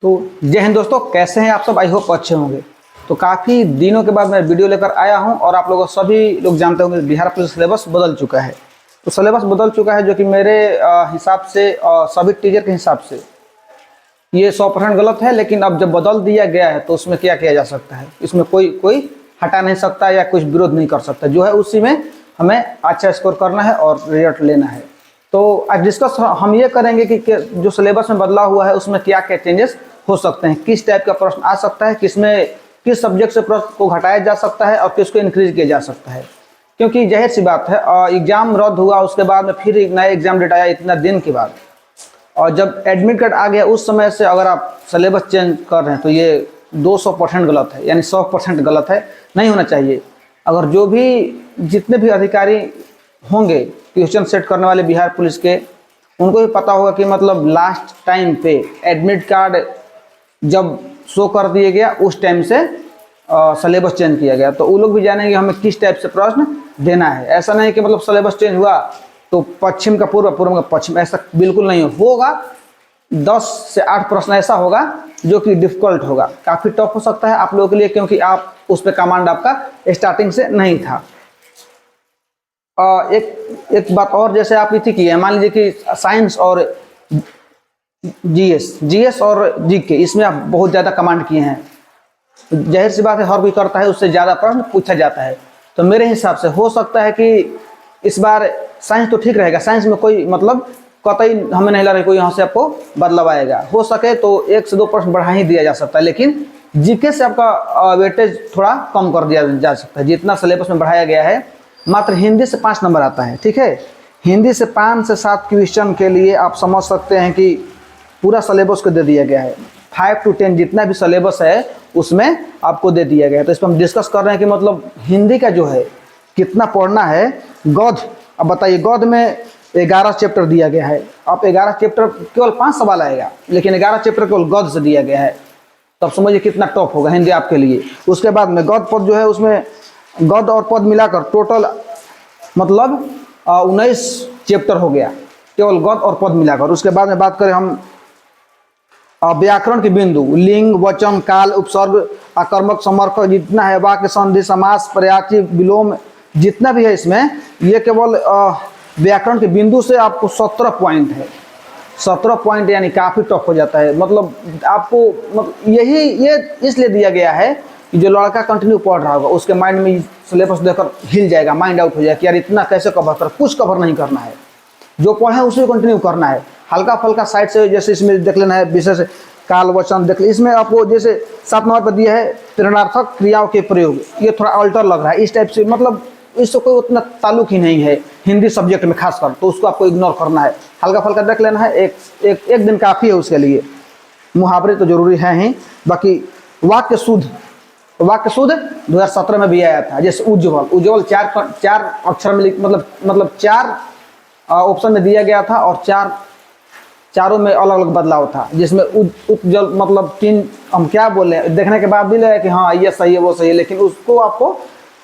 तो जय हिंद दोस्तों, कैसे हैं आप सब। आई होप अच्छे होंगे। तो काफ़ी दिनों के बाद मैं वीडियो लेकर आया हूं और आप लोग सभी लोग जानते होंगे बिहार पुलिस सिलेबस बदल चुका है। तो सिलेबस बदल चुका है जो कि मेरे हिसाब से सभी टीचर के हिसाब से ये 100% गलत है। लेकिन अब जब बदल दिया गया है तो उसमें क्या किया जा सकता है, इसमें कोई हटा नहीं सकता या कुछ विरोध नहीं कर सकता। जो है उसी में हमें अच्छा स्कोर करना है और रिजल्ट लेना है। तो आज डिस्कस हम ये करेंगे कि जो सिलेबस में बदलाव हुआ है उसमें क्या क्या चेंजेस हो सकते हैं, किस टाइप का प्रश्न आ सकता है, किस सब्जेक्ट से प्रश्न को घटाया जा सकता है और किसको इंक्रीज किया जा सकता है। क्योंकि जाहिर सी बात है एग्जाम रद्द हुआ, उसके बाद में फिर एक नया एग्जाम डेट आया इतना दिन के बाद, और जब एडमिट कार्ड आ गया उस समय से अगर आप सिलेबस चेंज कर रहे हैं तो ये 200% गलत है, यानी 100% गलत है। नहीं होना चाहिए। अगर जो भी जितने भी अधिकारी होंगे क्वेश्चन सेट करने वाले बिहार पुलिस के, उनको भी पता होगा कि मतलब लास्ट टाइम पे एडमिट कार्ड जब शो कर दिया गया उस टाइम से सिलेबस चेंज किया गया, तो वो लोग भी जानेंगे हमें किस टाइप से प्रश्न देना है। ऐसा नहीं कि मतलब सिलेबस चेंज हुआ तो पश्चिम का पूर्व, पूर्व का पश्चिम, ऐसा बिल्कुल नहीं होगा। 10 से 8 प्रश्न ऐसा होगा जो कि डिफिकल्ट होगा, काफ़ी टफ हो सकता है आप लोगों के लिए, क्योंकि आप उस पर कमांड आपका स्टार्टिंग से नहीं था। एक बात और, जैसे आप थी कि मान लीजिए कि साइंस और जीएस और जीके, इसमें आप बहुत ज़्यादा कमांड किए हैं। जाहिर सी बात है हर कोई करता है, उससे ज़्यादा प्रश्न पूछा जाता है। तो मेरे हिसाब से हो सकता है कि इस बार साइंस तो ठीक रहेगा, साइंस में कोई मतलब कतई हमें नहीं लग रहा है कोई यहाँ से आपको बदलाव आएगा। हो सके तो 1 से 2 प्रश्न बढ़ा ही दिया जा सकता है, लेकिन जीके से आपका वेटेज थोड़ा कम कर दिया जा सकता है। जितना सिलेबस में बढ़ाया गया है, मात्र हिंदी से 5 नंबर आता है, ठीक है। हिंदी से 5 से 7 क्वेश्चन के लिए आप समझ सकते हैं कि पूरा सिलेबस को दे दिया गया है। 5 to 10 जितना भी सिलेबस है उसमें आपको दे दिया गया है। तो इस पर हम डिस्कस कर रहे हैं कि मतलब हिंदी का जो है कितना पढ़ना है। गद्य, अब बताइए, गद्य में 11 चैप्टर दिया गया है। अब 11 चैप्टर केवल 5 सवाल आएगा, लेकिन 11 चैप्टर केवल गद्य से दिया गया है। तब समझिए कितना टफ होगा हिंदी आपके लिए। उसके बाद में गद्य पद जो है, उसमें गद्य और पद मिलाकर टोटल मतलब 19 चैप्टर हो गया, केवल गद्य और पद मिलाकर। उसके बाद में बात करें हम व्याकरण के बिंदु, लिंग, वचन, काल, उपसर्ग, आकर्मक, समर्पक, जितना है, वाक्य, संधि, समास, पर्यायवाची, विलोम, जितना भी है इसमें, ये केवल व्याकरण के बिंदु से आपको 17 पॉइंट है। 17 पॉइंट यानी काफ़ी टफ हो जाता है। मतलब आपको मतलब ये इसलिए दिया गया है कि जो लड़का कंटिन्यू पढ़ रहा होगा उसके माइंड में सिलेबस देखकर हिल जाएगा, माइंड आउट हो जाएगा कि यार इतना कैसे कवर कर, कुछ कवर नहीं करना है, जो पढ़े उसे कंटिन्यू करना है। हल्का फल्का साइड से, जैसे इसमें देख लेना है विशेष काल, वचन देख ले। इसमें आपको जैसे 7 नंबर पर दिया है प्रेरणार्थक क्रियाओं के प्रयोग, ये थोड़ा अल्टर लग रहा है इस टाइप से, मतलब इससे कोई उतना ताल्लुक ही नहीं है हिंदी सब्जेक्ट में खासकर, तो उसको आपको इग्नोर करना है। हल्का फल्का देख लेना है, एक दिन काफ़ी है उसके लिए। मुहावरे तो जरूरी है ही। बाकी वाक्य शुद्ध 2017 में भी आया था। जैसे उज्ज्वल 4 अक्षर में मतलब 4 ऑप्शन में दिया गया था और चारों में अलग अलग बदलाव था। जिसमें उज्ज्वल मतलब 3, हम क्या बोल रहे हैं, देखने के बाद भी लगा कि हाँ ये सही है वो सही है, लेकिन उसको आपको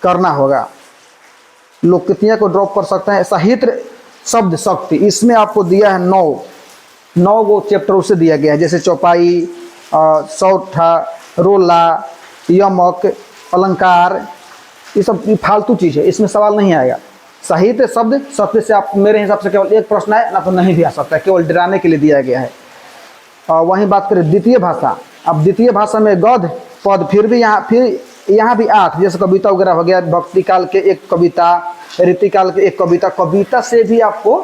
करना होगा। लोग कितने को ड्रॉप कर सकते हैं। साहित्य शब्द शक्ति, इसमें आपको दिया है 9 गो चैप्टर उसे दिया गया है। जैसे चौपाई, सौठा, रोला, यमक, अलंकार, ये सब फालतू चीज़ है, इसमें सवाल नहीं आएगा। साहित्य शब्द शक्ति से आप मेरे हिसाब से केवल 1 प्रश्न है, ना तो नहीं भी आ सकता है, केवल डराने के लिए दिया गया है। वहीं बात करें द्वितीय भाषा, अब द्वितीय भाषा में गद्य पद फिर यहाँ भी 8, जैसे कविता वगैरह हो गया। भक्ति काल के 1 कविता, रीतिकाल के 1 कविता, कविता से भी आपको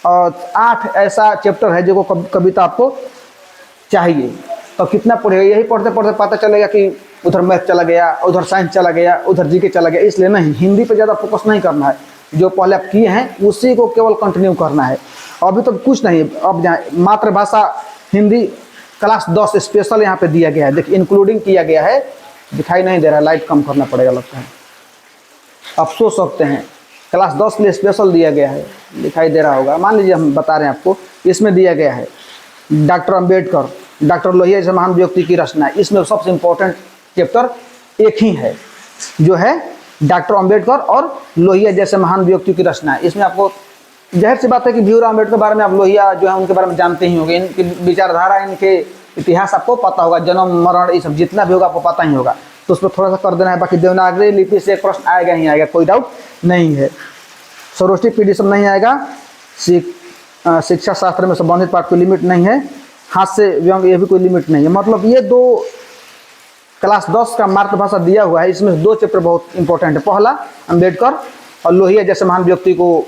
8 ऐसा चैप्टर है जो कविता आपको चाहिए। तो कितना पढ़ेगा, यही पढ़ते पढ़ते पता चलेगा कि उधर मैथ चला गया, उधर साइंस चला गया, उधर जीके चला गया। इसलिए नहीं, हिंदी पे ज़्यादा फोकस नहीं करना है। जो पहले आप किए हैं उसी को केवल कंटिन्यू करना है। अभी तो कुछ नहीं, अब मातृभाषा हिंदी क्लास 10 स्पेशल यहाँ पे दिया गया है। देखिए इंक्लूडिंग किया गया है, दिखाई नहीं दे रहा है, लाइट कम करना पड़ेगा लगता है, आप सोच सकते हैं। क्लास 10 के लिए स्पेशल दिया गया है, दिखाई दे रहा होगा। मान लीजिए हम बता रहे हैं आपको, इसमें दिया गया है डॉक्टर अम्बेडकर, डॉक्टर लोहिया जैसे महान व्यक्ति की रचना। इसमें सबसे इम्पोर्टेंट चैप्टर एक ही है, जो है डॉक्टर अम्बेडकर और लोहिया जैसे महान व्यक्ति की रचना। इसमें आपको जाहिर सी बात है कि भीमराव अम्बेडकर के बारे में आप लोहिया जो है उनके बारे में जानते ही होंगे। इनकी विचारधारा, इनके इतिहास आपको पता होगा, जन्म मरण ये सब जितना भी होगा आपको पता ही होगा, तो उस पर थोड़ा सा कर देना है। बाकी देवनागरी लिपि से एक प्रश्न आएगा ही आएगा, कोई डाउट नहीं है। स्वरोष्ठी पीडीएफ नहीं आएगा। शिक्षा शास्त्र में संबंधित पाठ कोई लिमिट नहीं है। हाथ से व्यंग ये भी कोई लिमिट नहीं है। मतलब ये दो क्लास 10 का मातृभाषा दिया हुआ है, इसमें 2 चैप्टर बहुत इंपॉर्टेंट है। पहला अम्बेडकर और लोहिया जैसे महान व्यक्ति को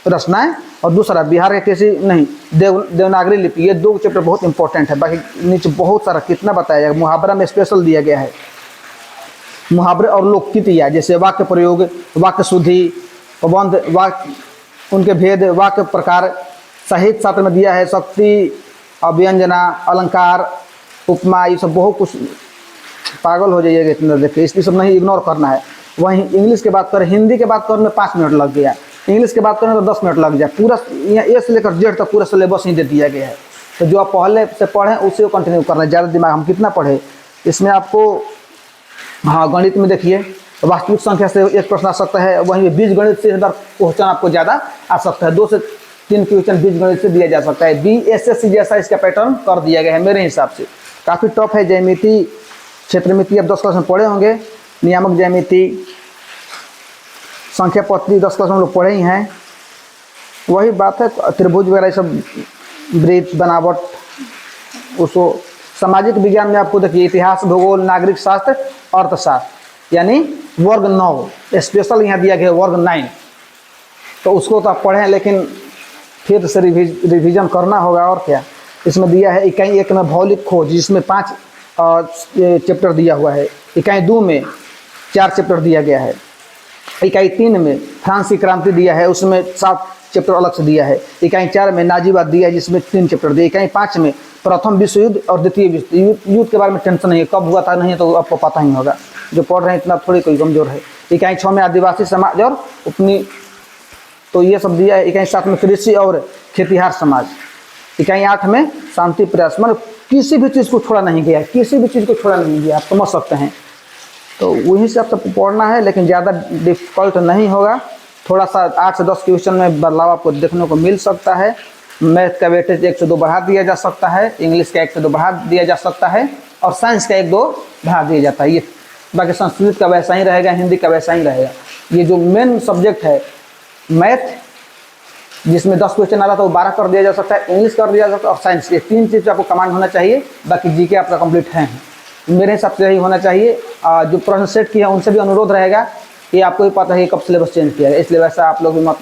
रचनाएं, और दूसरा बिहार के किसी नहीं देवनागरी लिपि। ये 2 चैप्टर बहुत इंपॉर्टेंट है। बाकी नीचे बहुत सारा कितना बताया जाएगा, मुहावरा में स्पेशल दिया गया है। मुहावरे और लोककृतियाँ जैसे वाक्य प्रयोग, वाक्य शुद्धि, प्रबंध, वाक्य उनके भेद, वाक्य प्रकार, साहित्य शास्त्र में दिया है शक्ति, अव्यंजना, अलंकार, उपमा, ये सब बहुत कुछ। पागल हो जाइएगा इतना देख के, इसलिए सब नहीं इग्नोर करना है। वहीं इंग्लिश की बात करें, हिंदी की बात करने में 5 मिनट लग गया, इंग्लिश की बात करें तो 10 मिनट लग जाए। पूरा यहाँ ए से लेकर जेड तक पूरा सिलेबस ही दे दिया गया है। तो जो आप पहले से पढ़ें उसी को कंटिन्यू करना है। ज़्यादा दिमाग हम कितना पढ़े इसमें आपको। हाँ, गणित में देखिए वास्तविक संख्या से एक प्रश्न आ सकता है, वहीं बीजगणित से क्वेश्चन आपको ज़्यादा आ सकता है। 2 से 3 क्वेश्चन बीजगणित से दिया जा सकता है। BSSC जैसा इसका पैटर्न कर दिया गया है मेरे हिसाब से। काफ़ी टफ है। ज्यामिति, क्षेत्रमिति अब 10 क्लास में पढ़े होंगे। नियामक ज्यामिति, संख्या पद्धति 10 क्लास में लोग पढ़े ही हैं। वही बात है, त्रिभुज वगैरह सब, वृत्त, बनावट, उसको। सामाजिक विज्ञान में आपको देखिए इतिहास, भूगोल, नागरिक शास्त्र, अर्थशास्त्र, यानी वर्ग 9 स्पेशल यहाँ दिया गया वर्ग 9। तो उसको तो आप पढ़ें, लेकिन फिर से रिवीजन करना होगा। और क्या इसमें दिया है, इकाई 1 में भौतिक खोज, जिसमें 5 चैप्टर दिया हुआ है। इकाई 2 में 4 चैप्टर दिया गया है। इकाई 3 में फ्रांस की क्रांति दिया है, उसमें 7 चैप्टर अलग से दिया है। इकाई 4 में नाजीवाद दिया है, जिसमें 3 चैप्टर दिए। इकाई 5 में प्रथम विश्व युद्ध और द्वितीय विश्व युद्ध के बारे में टेंशन नहीं है, कब हुआ था नहीं है तो आपको पता ही होगा। जो पढ़ रहे हैं इतना थोड़ी कोई कमजोर है। इकाई 6 में आदिवासी समाज और उपनी, तो ये सब दिया है। इकाई 7 में कृषि और खेतिहार समाज। इकाई 8 में शांति प्रयास, मतलब किसी भी चीज़ को छोड़ा नहीं गया, किसी भी चीज़ को छोड़ा नहीं गया, आप समझ सकते हैं। तो वहीं से आप सबको पढ़ना है, लेकिन ज़्यादा डिफिकल्ट नहीं होगा। थोड़ा सा 8 से 10 क्वेश्चन में बदलाव आपको देखने को मिल सकता है। मैथ का वेटेज 1 से 2 बढ़ा दिया जा सकता है, इंग्लिश का 1 से 2 बढ़ा दिया जा सकता है, और साइंस का 1-2 बढ़ा दिया जाता है। ये बाकी संस्कृत का वैसा ही रहेगा, हिंदी का वैसा ही रहेगा। ये जो मेन सब्जेक्ट है मैथ, जिसमें 10 क्वेश्चन आ रहा था वो 12 कर दिया जा सकता है, इंग्लिश कर दिया जा सकता है, और साइंस, ये 3 चीज़ आपको कमांड होना चाहिए। बाकी जीके आपका कंप्लीट है, मेरे हिसाब से यही होना चाहिए। जो प्रश्न सेट किया उनसे भी अनुरोध रहेगा कि आपको भी पता है कब सिलेबस चेंज किया है, इसलिए वैसा आप लोग भी मत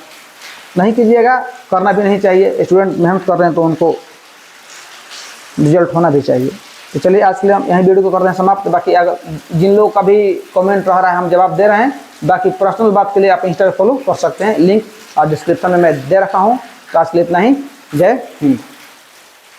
नहीं कीजिएगा, करना भी नहीं चाहिए। स्टूडेंट मेहनत कर रहे हैं तो उनको रिजल्ट होना भी चाहिए। तो चलिए आज के लिए हम यहीं वीडियो को कर रहे हैं समाप्त। बाकी अगर जिन लोगों का भी कमेंट रह रहा है हम जवाब दे रहे हैं। बाकी पर्सनल बात के लिए आप इंस्टा पे फॉलो कर सकते हैं, लिंक और डिस्क्रिप्शन में मैं दे रखा हूँ। तो आज के लिए इतना ही। जय हिंद।